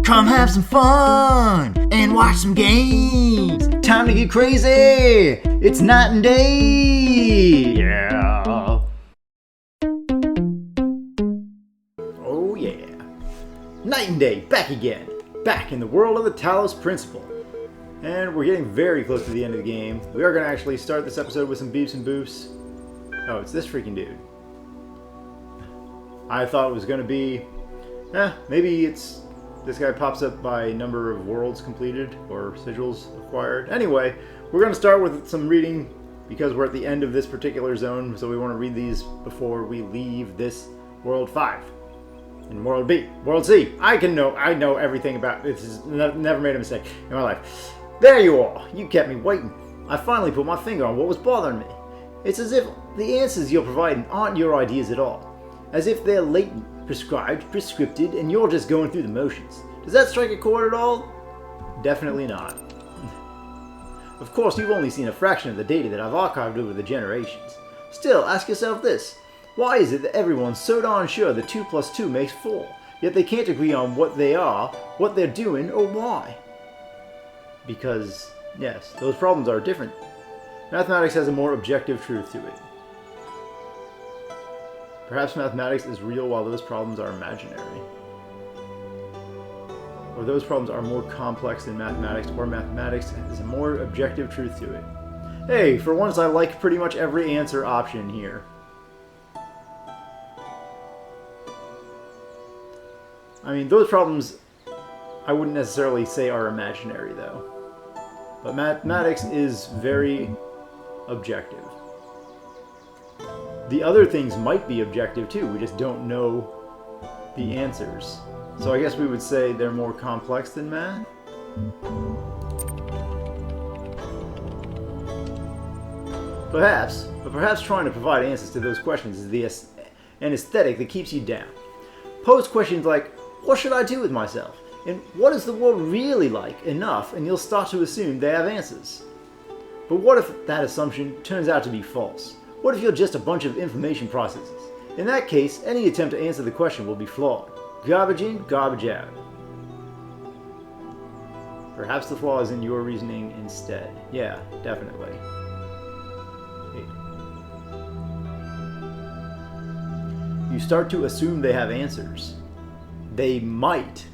Come have some fun and watch some games. Time to get crazy. It's night and day. Yeah. Oh yeah. Night and day, back again. Back in the world of the Talos Principle. And we're getting very close to the end of the game. We are going to actually start this episode with some beeps and boofs. Oh, it's this freaking dude. I thought it was going to be... maybe it's... This guy pops up by number of worlds completed or sigils acquired. Anyway, we're going to start with some reading because we're at the end of this particular zone, so we want to read these before we leave this World 5. And World B. World C. I know everything about this. Never made a mistake in my life. There you are. You kept me waiting. I finally put my finger on what was bothering me. It's as if the answers you're providing aren't your ideas at all. As if they're latent, prescribed, prescripted, and you're just going through the motions. Does that strike a chord at all? Definitely not. Of course, you've only seen a fraction of the data that I've archived over the generations. Still, ask yourself this. Why is it that everyone's so darn sure that 2 plus 2 makes 4, yet they can't agree on what they are, what they're doing, or why? Because, yes, those problems are different. Mathematics has a more objective truth to it. Perhaps mathematics is real while those problems are imaginary. Or those problems are more complex than mathematics, or mathematics has a more objective truth to it. Hey, for once I like pretty much every answer option here. I mean, those problems I wouldn't necessarily say are imaginary though. But mathematics is very objective. The other things might be objective too, we just don't know the answers. So I guess we would say they're more complex than math? Perhaps, but perhaps trying to provide answers to those questions is an aesthetic that keeps you down. Pose questions like, what should I do with myself? And what is the world really like enough, and you'll start to assume they have answers. But what if that assumption turns out to be false? What if you're just a bunch of information processes? In that case, any attempt to answer the question will be flawed. Garbage in, garbage out. Perhaps the flaw is in your reasoning instead. Yeah, definitely. You start to assume they have answers. They might.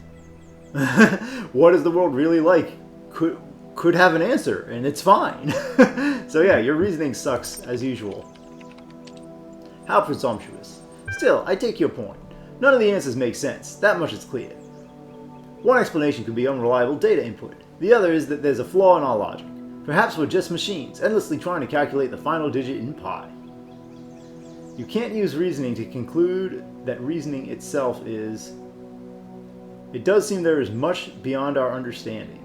What is the world really like? Could have an answer, and it's fine. So yeah, your reasoning sucks as usual. How presumptuous. Still, I take your point. None of the answers make sense. That much is clear. One explanation could be unreliable data input. The other is that there's a flaw in our logic. Perhaps we're just machines, endlessly trying to calculate the final digit in pi. You can't use reasoning to conclude that reasoning itself is... It does seem there is much beyond our understanding.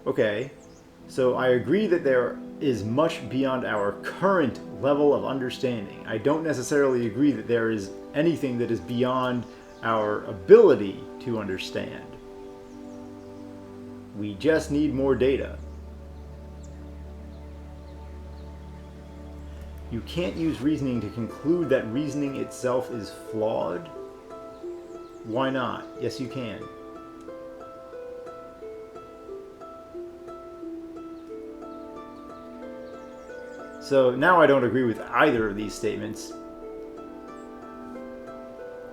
Okay. So I agree that there is much beyond our current level of understanding. I don't necessarily agree that there is anything that is beyond our ability to understand. We just need more data. You can't use reasoning to conclude that reasoning itself is flawed? Why not? Yes, you can. So now I don't agree with either of these statements.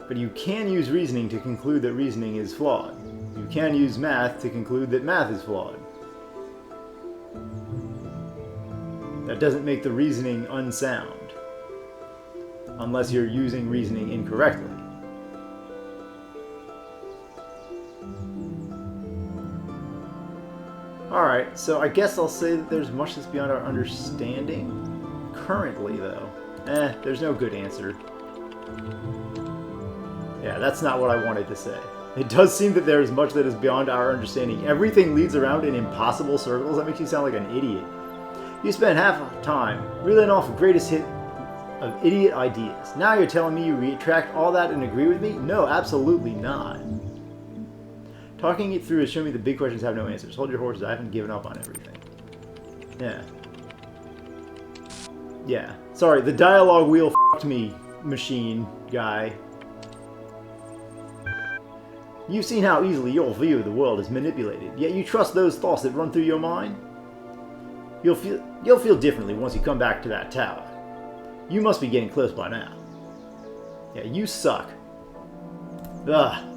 But you can use reasoning to conclude that reasoning is flawed. You can use math to conclude that math is flawed. That doesn't make the reasoning unsound. Unless you're using reasoning incorrectly. Alright, so I guess I'll say that there's much that's beyond our understanding. Currently, though. There's no good answer. Yeah, that's not what I wanted to say. It does seem that there is much that is beyond our understanding. Everything leads around in impossible circles. That makes you sound like an idiot. You spend half of time reeling off the greatest hit of idiot ideas. Now you're telling me you retract all that and agree with me? No, absolutely not. Talking it through has shown me the big questions have no answers. Hold your horses, I haven't given up on everything. Yeah. Yeah. Sorry, the dialogue wheel f***ed me, machine guy. You've seen how easily your view of the world is manipulated, yet you trust those thoughts that run through your mind? You'll feel differently once you come back to that tower. You must be getting close by now. Yeah, you suck. Ugh.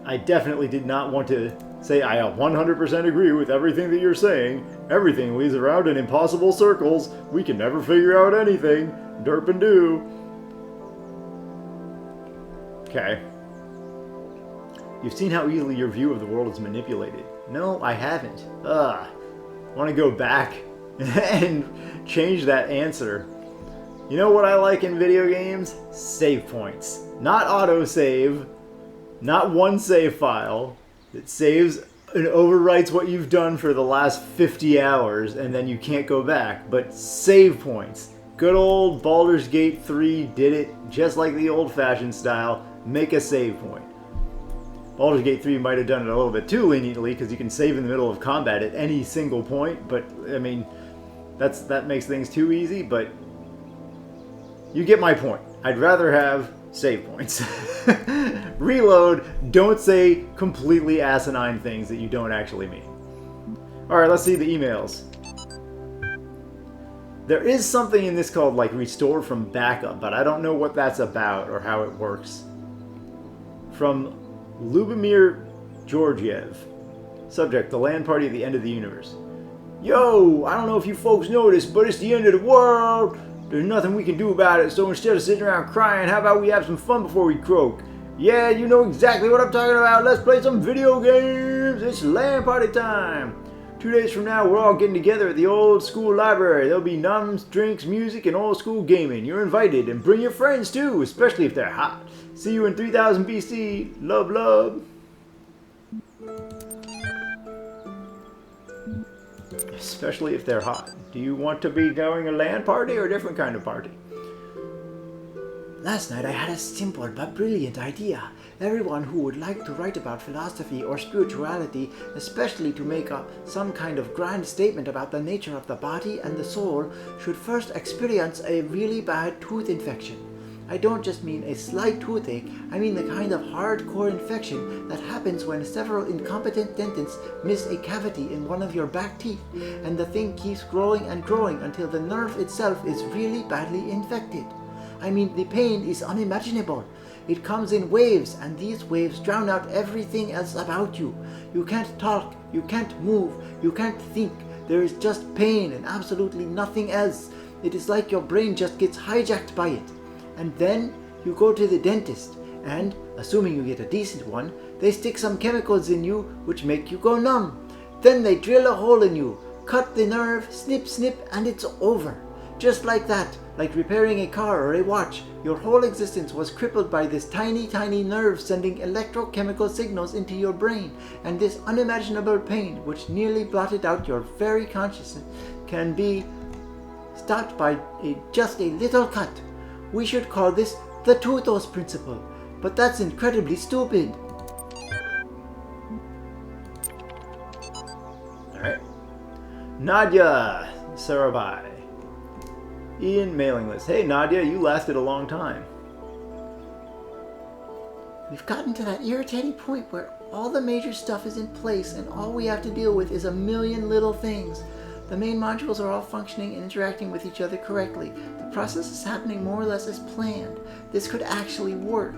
I definitely did not want to say I 100% agree with everything that you're saying. Everything leads around in impossible circles. We can never figure out anything. Derp and do. Okay. You've seen how easily your view of the world is manipulated. No, I haven't. Ugh. I want to go back and change that answer. You know what I like in video games? Save points. Not autosave. Not one save file that saves and overwrites what you've done for the last 50 hours and then you can't go back. But save points. Good old Baldur's Gate 3 did it just like the old-fashioned style. Make a save point. Baldur's Gate 3 might have done it a little bit too leniently because you can save in the middle of combat at any single point, but I mean, that makes things too easy, but you get my point. I'd rather have save points. Reload, don't say completely asinine things that you don't actually mean. Alright, let's see the emails. There is something in this called like restore from backup, but I don't know what that's about or how it works. From Lubomir Georgiev. Subject, the land party at the end of the universe. Yo, I don't know if you folks know this, but it's the end of the world. There's nothing we can do about it, so instead of sitting around crying, how about we have some fun before we croak? Yeah, you know exactly what I'm talking about. Let's play some video games. It's land party time. 2 days from now, we're all getting together at the old school library. There'll be nuns, drinks, music, and old school gaming. You're invited, and bring your friends too, especially if they're hot. See you in 3000 BC. Love, love. Especially if they're hot. Do you want to be going a LAN party or a different kind of party? Last night I had a simple but brilliant idea. Everyone who would like to write about philosophy or spirituality, especially to make up some kind of grand statement about the nature of the body and the soul, should first experience a really bad tooth infection. I don't just mean a slight toothache, I mean the kind of hardcore infection that happens when several incompetent dentists miss a cavity in one of your back teeth, and the thing keeps growing and growing until the nerve itself is really badly infected. I mean, the pain is unimaginable. It comes in waves, and these waves drown out everything else about you. You can't talk, you can't move, you can't think. There is just pain and absolutely nothing else. It is like your brain just gets hijacked by it. And then you go to the dentist, and, assuming you get a decent one, they stick some chemicals in you which make you go numb. Then they drill a hole in you, cut the nerve, snip, snip, and it's over. Just like that, like repairing a car or a watch, your whole existence was crippled by this tiny, tiny nerve sending electrochemical signals into your brain, and this unimaginable pain, which nearly blotted out your very consciousness, can be stopped by just a little cut. We should call this the Talos Principle, but that's incredibly stupid. Alright. Nadia Sarabai. Ian mailing list. Hey Nadia, you lasted a long time. We've gotten to that irritating point where all the major stuff is in place and all we have to deal with is a million little things. The main modules are all functioning and interacting with each other correctly. The process is happening more or less as planned. This could actually work,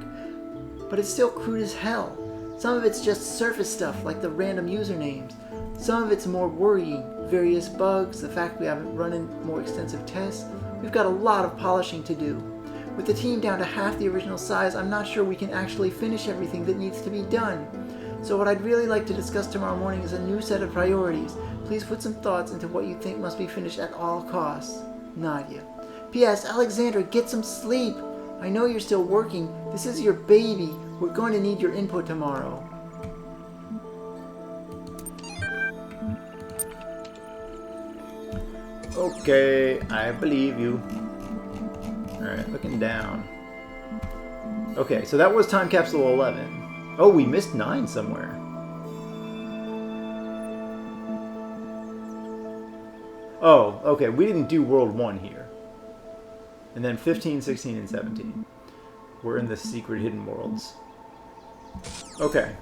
but it's still crude as hell. Some of it's just surface stuff like the random usernames. Some of it's more worrying. Various bugs, the fact we haven't run in more extensive tests. We've got a lot of polishing to do. With the team down to half the original size, I'm not sure we can actually finish everything that needs to be done. So what I'd really like to discuss tomorrow morning is a new set of priorities. Please put some thoughts into what you think must be finished at all costs. Nadia. P.S. Alexandra, get some sleep. I know you're still working. This is your baby. We're going to need your input tomorrow. Okay, I believe you. Alright, looking down. Okay, so that was Time Capsule 11. Oh, we missed 9 somewhere. Oh, okay, we didn't do World 1 here. And then 15, 16, and 17. We're in the secret hidden worlds. Okay.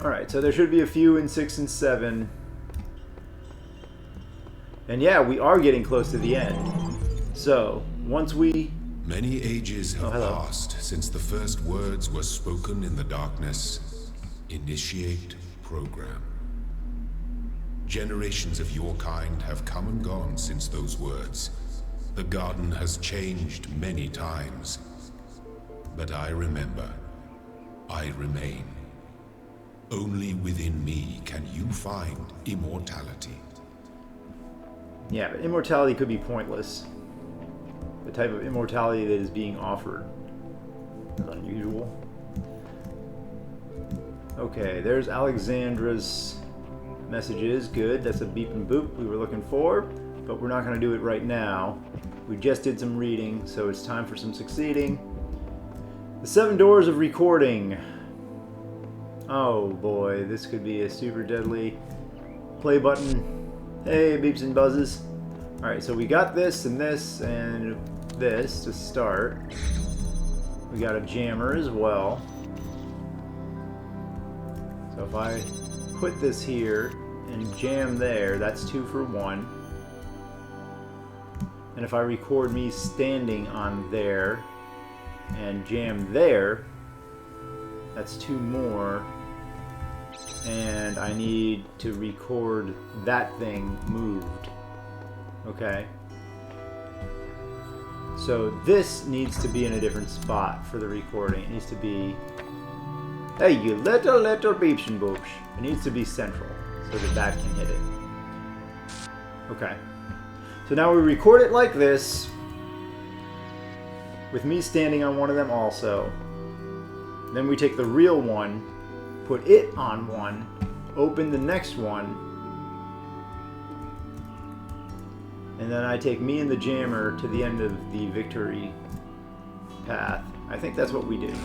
Alright, so there should be a few in 6 and 7. And yeah, we are getting close to the end. So, once we... Many ages have passed since the first words were spoken in the darkness. Initiate program. Generations of your kind have come and gone since those words. The garden has changed many times. But I remember. I remain. Only within me can you find immortality. Yeah, but immortality could be pointless. The type of immortality that is being offered is unusual. Okay, there's Alexandra's messages. Good, that's a beep and boop we were looking for, but we're not going to do it right now. We just did some reading, so it's time for some succeeding. The 7 doors of recording. Oh boy, this could be a super deadly play button. Hey, beeps and buzzes. Alright, so we got this and this and this to start. We got a jammer as well. So if I put this here and jam there, that's 2 for 1. And if I record me standing on there and jam there, that's 2 more. And I need to record that thing moved. Okay. So this needs to be in a different spot for the recording. It needs to be... Hey, you little beeps and boops. It needs to be central so that that can hit it. Okay. So now we record it like this, with me standing on one of them also. Then we take the real one, put it on one, open the next one, and then I take me and the jammer to the end of the victory path. I think that's what we did.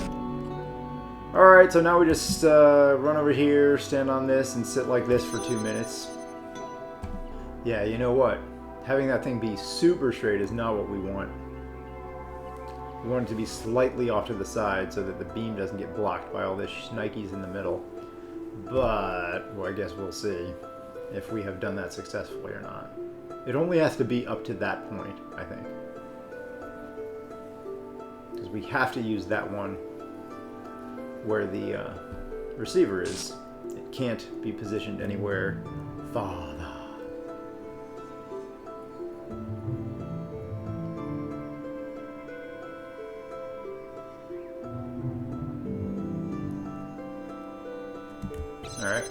Alright, so now we just run over here, stand on this, and sit like this for 2 minutes. Yeah, you know what? Having that thing be super straight is not what we want. We want it to be slightly off to the side so that the beam doesn't get blocked by all this shnikes in the middle. But, well, I guess we'll see if we have done that successfully or not. It only has to be up to that point, I think. Because we have to use that one where the receiver is. It can't be positioned anywhere farther. Alright.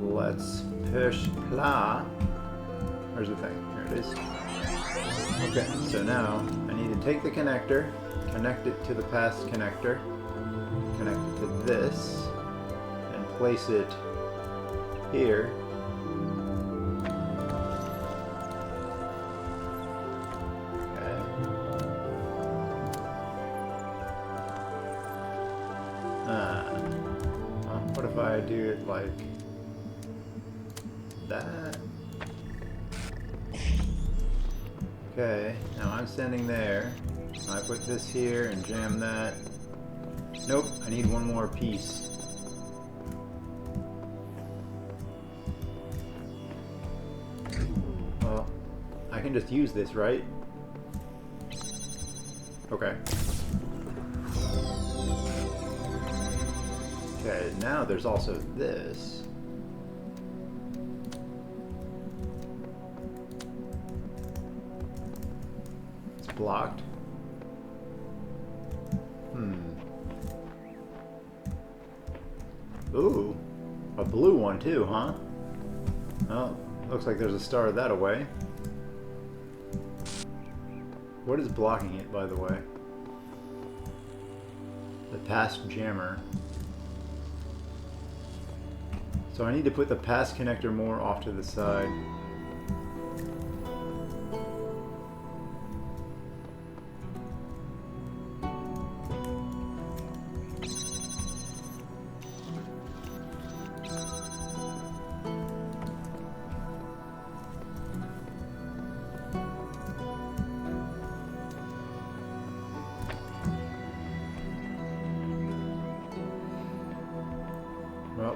Let's push play. Where's the thing? There it is. Okay, so now I need to take the connector, connect it to the past connector, connect it to this, and place it here. What if I do it like that? Okay, now I'm standing there. I put this here and jam that. Nope, I need one more piece. Well, I can just use this, right? Okay. Okay, now there's also this. It's blocked. Ooh, a blue one too, huh? Well, looks like there's a star that away. What is blocking it, by the way? The past jammer. So I need to put the pass connector more off to the side.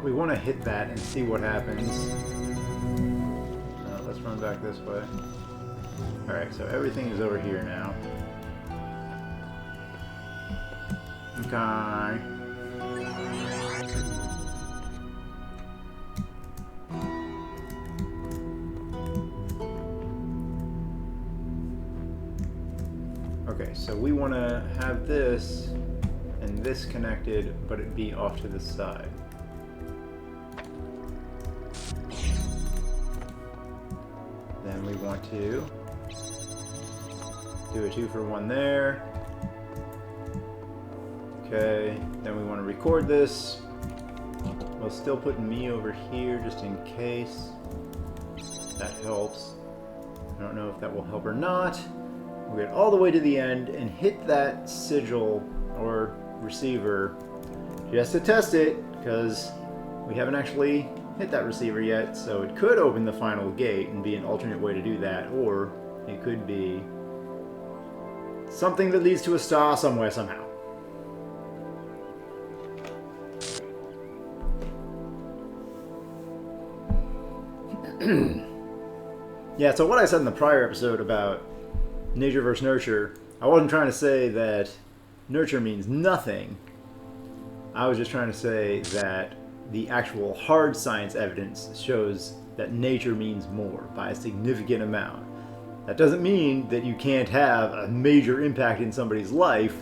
we want to hit that and see what happens. Let's run back this way. Alright, so everything is over here now. Okay. Okay, so we want to have this and this connected, but it be off to the side. Then we want to do a 2-for-1 there. Okay, then we want to record this. We'll still put me over here just in case. That helps. I don't know if that will help or not. We'll get all the way to the end and hit that sigil or receiver just to test it, because we haven't actually hit that receiver yet, so it could open the final gate and be an alternate way to do that, or it could be something that leads to a star somewhere somehow. Yeah, so what I said in the prior episode about nature versus nurture, I wasn't trying to say that nurture means nothing. I was just trying to say that the actual hard science evidence shows that nature means more by a significant amount. That doesn't mean that you can't have a major impact in somebody's life.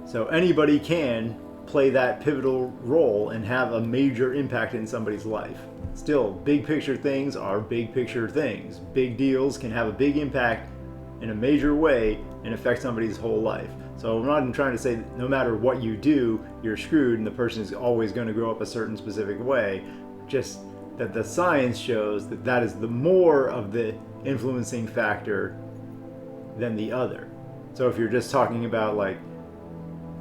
So anybody can play that pivotal role and have a major impact in somebody's life. Still, big picture things are big picture things. Big deals can have a big impact in a major way and affect somebody's whole life. So I'm not even trying to say that no matter what you do, you're screwed and the person is always going to grow up a certain specific way. Just that the science shows that that is the more of the influencing factor than the other. So if you're just talking about like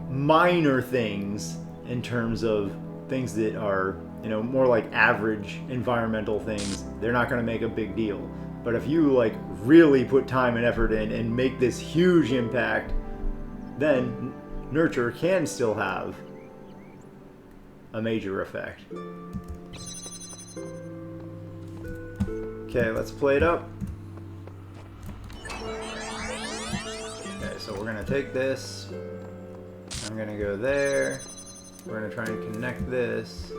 minor things in terms of things that are, you know, more like average environmental things, they're not going to make a big deal. But if you like really put time and effort in and make this huge impact, then nurture can still have a major effect. Okay, let's play it up. Okay, so we're gonna take this. I'm gonna go there. We're gonna try and connect this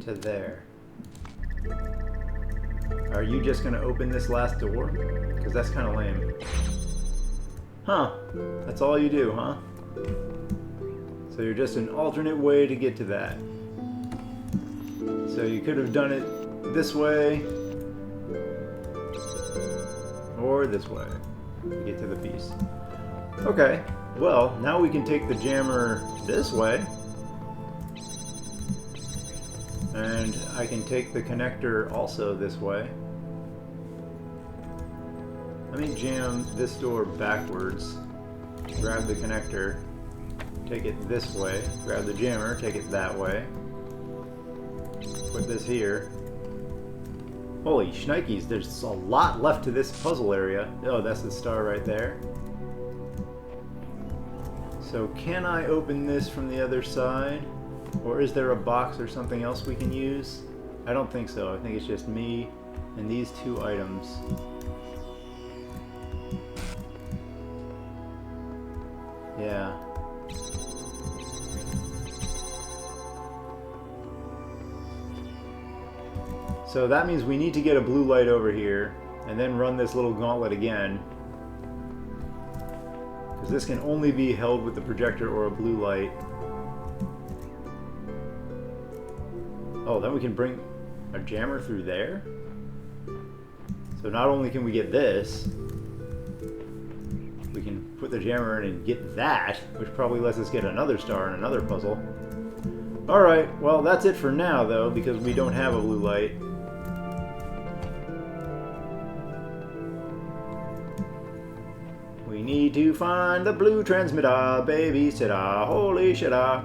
to there. Are you just gonna open this last door? Because that's kind of lame. Huh. That's all you do, huh? So you're just an alternate way to get to that. So you could have done it this way, or this way to get to the piece. Okay, well, now we can take the jammer this way, and I can take the connector also this way. Let me jam this door backwards, grab the connector, take it this way, grab the jammer, take it that way, put this here. Holy shnikes, there's a lot left to this puzzle area. Oh, that's the star right there. So can I open this from the other side? Or is there a box or something else we can use? I don't think so. I think it's just me and these two items. Yeah. So that means we need to get a blue light over here and then run this little gauntlet again. Because this can only be held with the projector or a blue light. Oh, then we can bring a jammer through there? So not only can we get this, we can put the jammer in and get that, which probably lets us get another star in another puzzle. Alright, well that's it for now though, because we don't have a blue light. We need to find the blue transmitter, babysitter, holy shitter.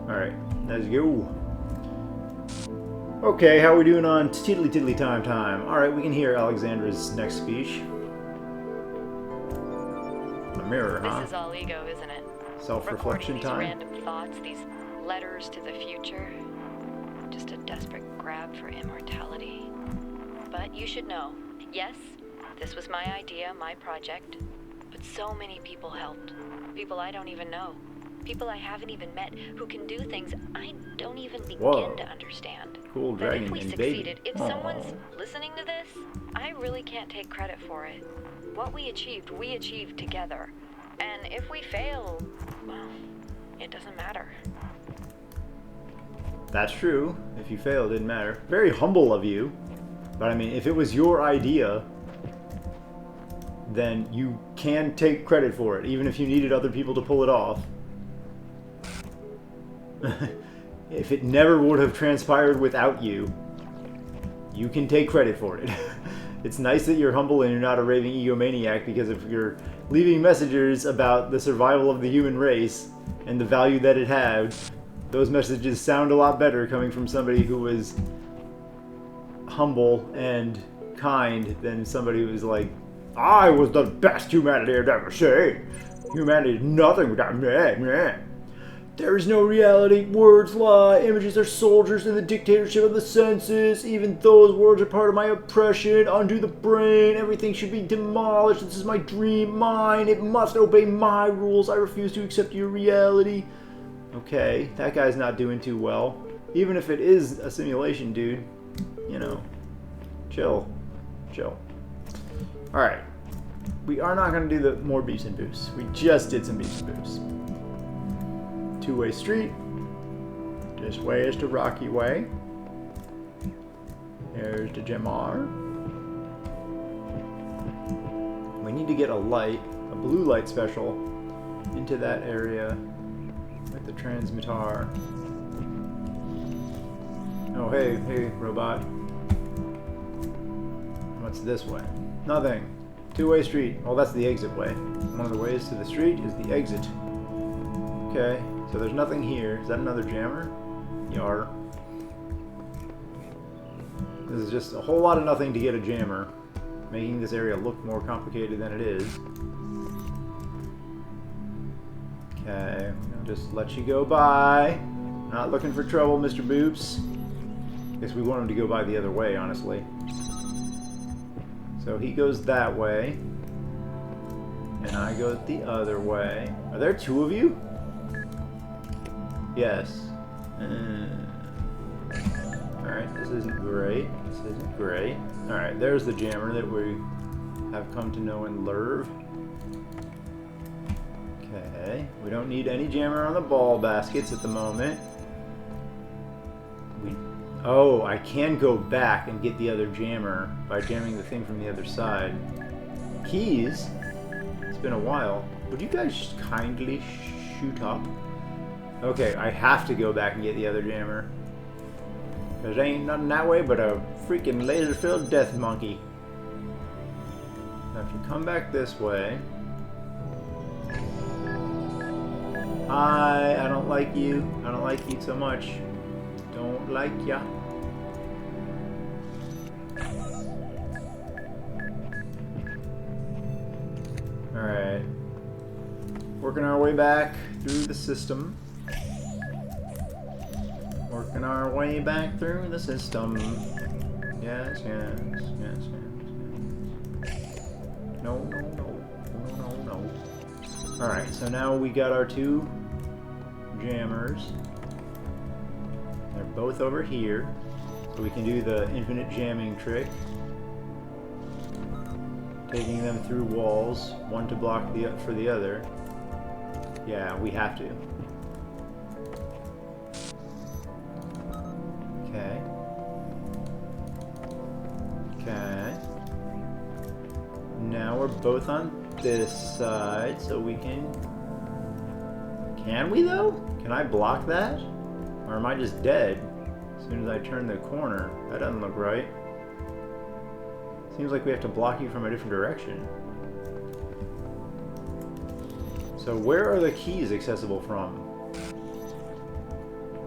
Alright, let's go. Okay, how are we doing on tiddly time? Alright, we can hear Alexandra's next speech. mirror, huh? This is all ego, isn't it? Self-reflection Recording time? these random thoughts, these letters to the future. Just a desperate grab for immortality. But you should know, yes, this was my idea, my project. But so many people helped. People I don't even know. People I haven't even met who can do things I don't even begin to understand. Cool But dragon if we and succeeded, baby. if someone's listening to this, I really can't take credit for it. What we achieved together. And if we fail, well, it doesn't matter. That's true. If you fail, it didn't matter. Very humble of you. But I mean, if it was your idea, then you can take credit for it, even if you needed other people to pull it off. If it never would have transpired without you, you can take credit for it. It's nice that you're humble and you're not a raving egomaniac, because if you're leaving messages about the survival of the human race and the value that it had, those messages sound a lot better coming from somebody who was humble and kind than somebody who was like, I was the best humanity I've ever seen. Humanity is nothing without me. There is no reality. Words lie. Images are soldiers in the dictatorship of the senses. Even those words are part of my oppression. Undo the brain. Everything should be demolished. This is my dream. Mine. It must obey my rules. I refuse to accept your reality. Okay, that guy's not doing too well. Even if it is a simulation, dude. You know. Chill. Chill. Alright. We are not going to do the more beefs and boosts. We just did some beefs and boosts. Two-way street. This way is the Rocky Way. There's the Gemar. We need to get a light, a blue light special, into that area with the transmitter. Oh, hey, robot. What's this way? Nothing. Two-way street. Well, that's the exit way. One of the ways to the street is the exit. Okay. So there's nothing here. Is that another jammer? Yar. This is just a whole lot of nothing to get a jammer, making this area look more complicated than it is. Okay, I'll just let you go by. Not looking for trouble, Mr. Boops. Guess we want him to go by the other way, honestly. So he goes that way, and I go the other way. Are there two of you? Yes. Alright, this isn't great. This isn't great. Alright, there's the jammer that we have come to know and love. Okay, we don't need any jammer on the ball baskets at the moment. Oh, I can go back and get the other jammer by jamming the thing from the other side. Keys? It's been a while. Would you guys kindly shoot up? Okay, I have to go back and get the other jammer. Because there ain't nothing that way but a freaking laser-filled death monkey. Now if you come back this way... I don't like you. I don't like you so much. Don't like ya. Alright. Working our way back through the system. Working our way back through the system. Yes, yes, yes, yes. No, no, no. No, no, no. Alright, so now we got our two jammers. They're both over here. So we can do the infinite jamming trick. Taking them through walls, one to block for the other. Yeah, we have to. Okay. Okay. Now we're both on this side, so we can... Can we, though? Can I block that? Or am I just dead as soon as I turn the corner? That doesn't look right. Seems like we have to block you from a different direction. So where are the keys accessible from?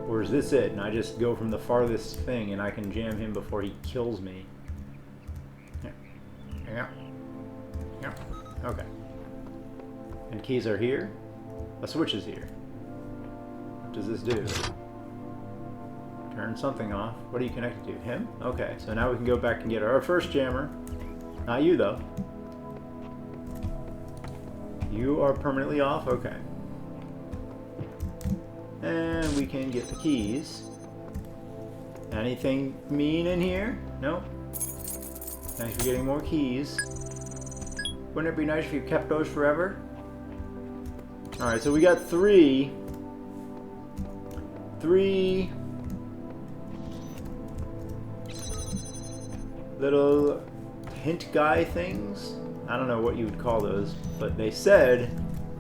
Or is this it, and I just go from the farthest thing and I can jam him before he kills me? Yeah. Yeah. Yeah. Okay. keys are here. A switch is here. What does this do? Turn something off. What are you connected to? Him? Okay, so now we can go back and get our first jammer. Not you, though. You are permanently off? Okay. And we can get the keys. Anything mean in here? No. Thanks for getting more keys. Wouldn't it be nice if you kept those forever? Alright, so we got three little hint guy things. I don't know what you would call those, but they said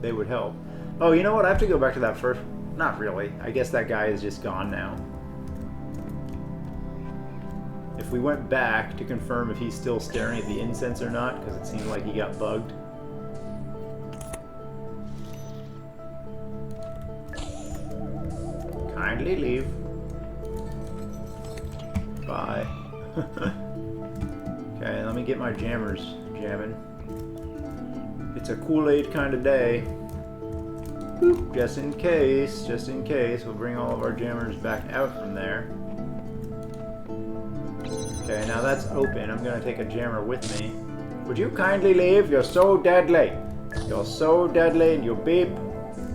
they would help. Oh, you know what? I have to go back to that first. Not really. I guess that guy is just gone now. If we went back to confirm if he's still staring at the incense or not, because it seemed like he got bugged. Kindly leave. Bye. Okay, let me get my jammers jamming. It's a Kool-Aid kind of day. Boop. Just in case, we'll bring all of our jammers back out from there. Okay, now that's open. I'm gonna take a jammer with me. Would you kindly leave? You're so deadly. You're so deadly and you beep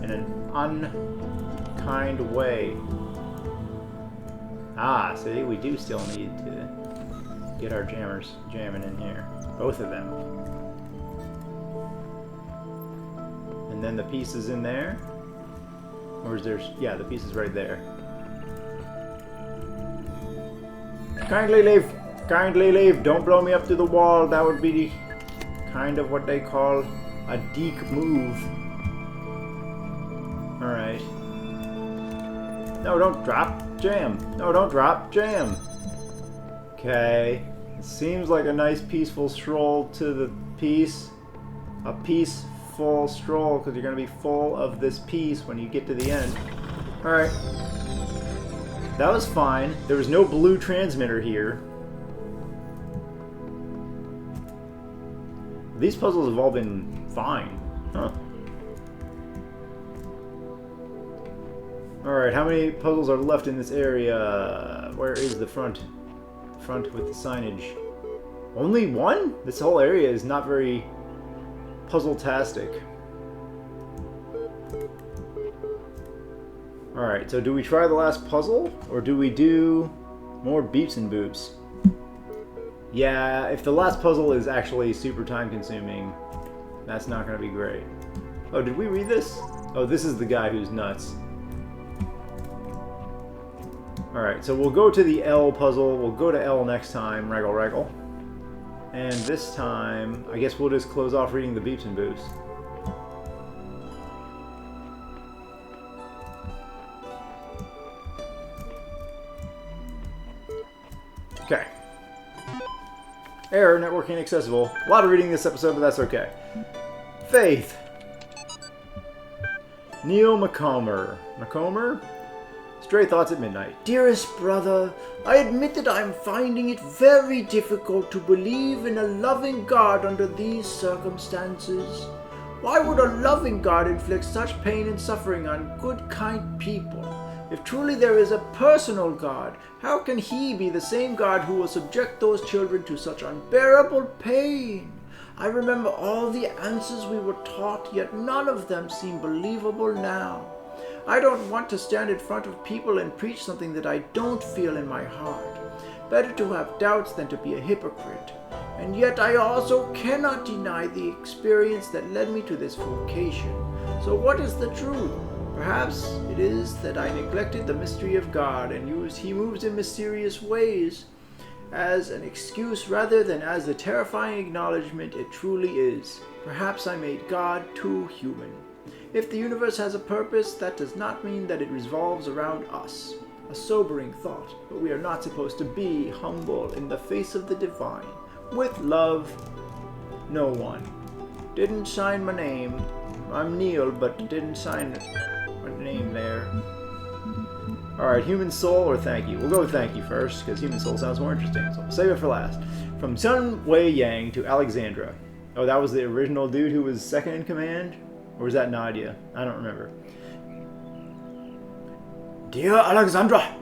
in an unkind way. Ah, see, we do still need to get our jammers jamming in here. Both of them. And then the piece is in there. Or is there... Yeah, the piece is right there. Kindly leave! Kindly leave! Don't blow me up to the wall. That would be kind of what they call a deek move. Alright. No, don't drop. Jam. No, don't drop. Jam. Okay. It seems like a nice peaceful stroll to the piece. A peaceful stroll, because you're going to be full of this piece when you get to the end. Alright. That was fine. There was no blue transmitter here. These puzzles have all been fine. Huh. Alright, how many puzzles are left in this area? Where is the front? Front with the signage. Only one? This whole area is not very puzzle-tastic. Alright, so do we try the last puzzle? Or do we do more beeps and boops? Yeah, if the last puzzle is actually super time-consuming, that's not going to be great. Oh, did we read this? Oh, this is the guy who's nuts. Alright, so we'll go to the L puzzle. We'll go to L next time. Wraggle, wraggle. And this time, I guess we'll just close off reading the beeps and boops. Okay. Error, network inaccessible. A lot of reading this episode, but that's okay. Faith. Neil McComber. McComber? Stray Thoughts at Midnight. Dearest brother, I admit that I am finding it very difficult to believe in a loving God under these circumstances. Why would a loving God inflict such pain and suffering on good, kind people? If truly there is a personal God, how can he be the same God who will subject those children to such unbearable pain? I remember all the answers we were taught, yet none of them seem believable now. I don't want to stand in front of people and preach something that I don't feel in my heart. Better to have doubts than to be a hypocrite. And yet I also cannot deny the experience that led me to this vocation. So what is the truth? Perhaps it is that I neglected the mystery of God and used He moves in mysterious ways as an excuse rather than as the terrifying acknowledgement it truly is. Perhaps I made God too human. If the universe has a purpose, that does not mean that it revolves around us. A sobering thought, but we are not supposed to be humble in the face of the divine. With love, no one. Didn't sign my name. I'm Neil, but didn't sign my name there. Alright, Human Soul or Thank You? We'll go with Thank You first, because Human Soul sounds more interesting, so we'll save it for last. From Sun Wei Yang to Alexandra. Oh, that was the original dude who was second in command? Or was that Nadia? I don't remember. Dear Alexandra,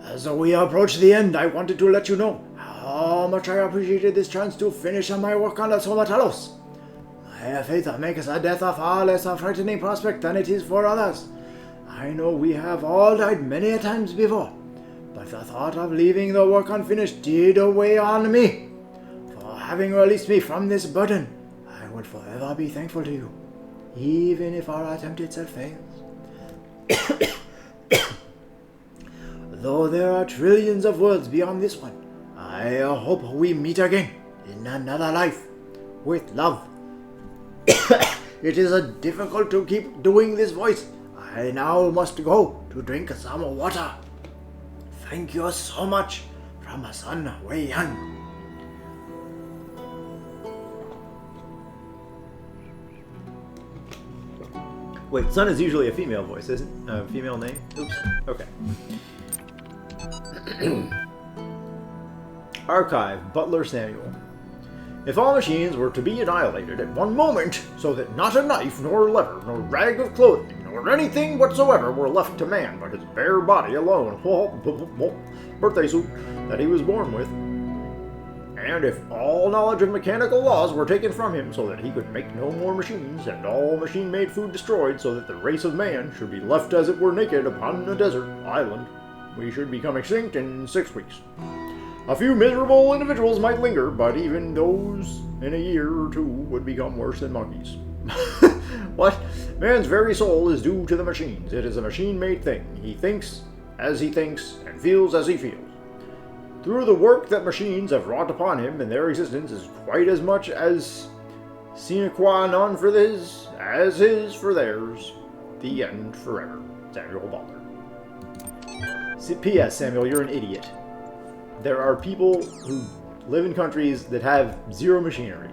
as we approach the end, I wanted to let you know how much I appreciated this chance to finish on my work on the Soma Talos. My faith makes the death a far less a frightening prospect than it is for others. I know we have all died many a times before, but the thought of leaving the work unfinished did weigh on me. For having released me from this burden, I will forever be thankful to you, even if our attempt itself fails. Though there are trillions of worlds beyond this one, I hope we meet again in another life, with love. It is difficult to keep doing this voice. I now must go to drink some water. Thank you so much, from Sun Wei Yan. Wait, Sun is usually a female voice, isn't it? A female name? Oops. Okay. Archive, Butler Samuel. If all machines were to be annihilated at one moment, so that not a knife, nor lever, nor rag of clothing, nor anything whatsoever were left to man but his bare body alone, birthday suit that he was born with, and if all knowledge of mechanical laws were taken from him so that he could make no more machines, and all machine-made food destroyed so that the race of man should be left as it were naked upon a desert island, we should become extinct in 6 weeks. A few miserable individuals might linger, but even those in a year or two would become worse than monkeys. What? Man's very soul is due to the machines. It is a machine-made thing. He thinks as he thinks, and feels as he feels. Through the work that machines have wrought upon him, and their existence is quite as much as sine qua non for his, as his for theirs. The end forever. Samuel Butler. P.S. Samuel, you're an idiot. There are people who live in countries that have zero machinery.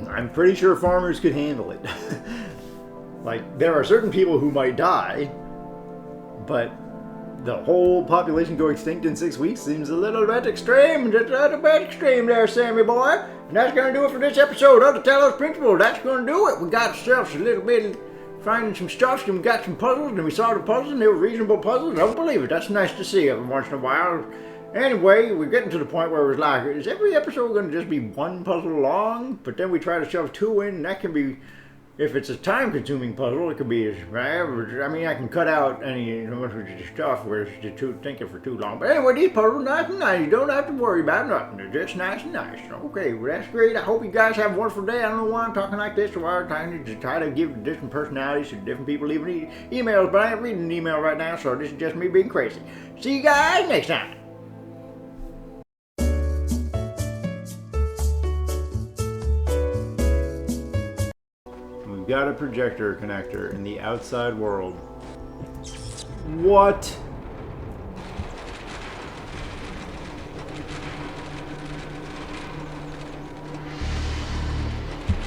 I'm pretty sure farmers could handle it. Like, there are certain people who might die, but the whole population go extinct in 6 weeks seems a little bit extreme. Just a little bit extreme there, Sammy boy. And that's going to do it for this episode of the Talos Principle. That's going to do it. We got ourselves a little bit of finding some stuff, and we got some puzzles, and we solved the puzzles, and they were reasonable puzzles. Don't believe it. That's nice to see every once in a while. Anyway, we're getting to the point where it's like, is every episode going to just be one puzzle long? But then we try to shove two in, and that can be, if it's a time-consuming puzzle, it could be, I mean, I can cut out any stuff where it's thinking for too long. But anyway, these puzzles, nice and nice. You don't have to worry about nothing. They're just nice and nice. Okay, well, that's great. I hope you guys have a wonderful day. I don't know why I'm talking like this, or why I'm trying to try to give different personalities to different people leaving emails, but I ain't reading an email right now, so this is just me being crazy. See you guys next time. Got a projector connector in the outside world. What?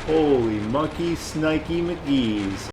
Holy monkey snikey McGee's.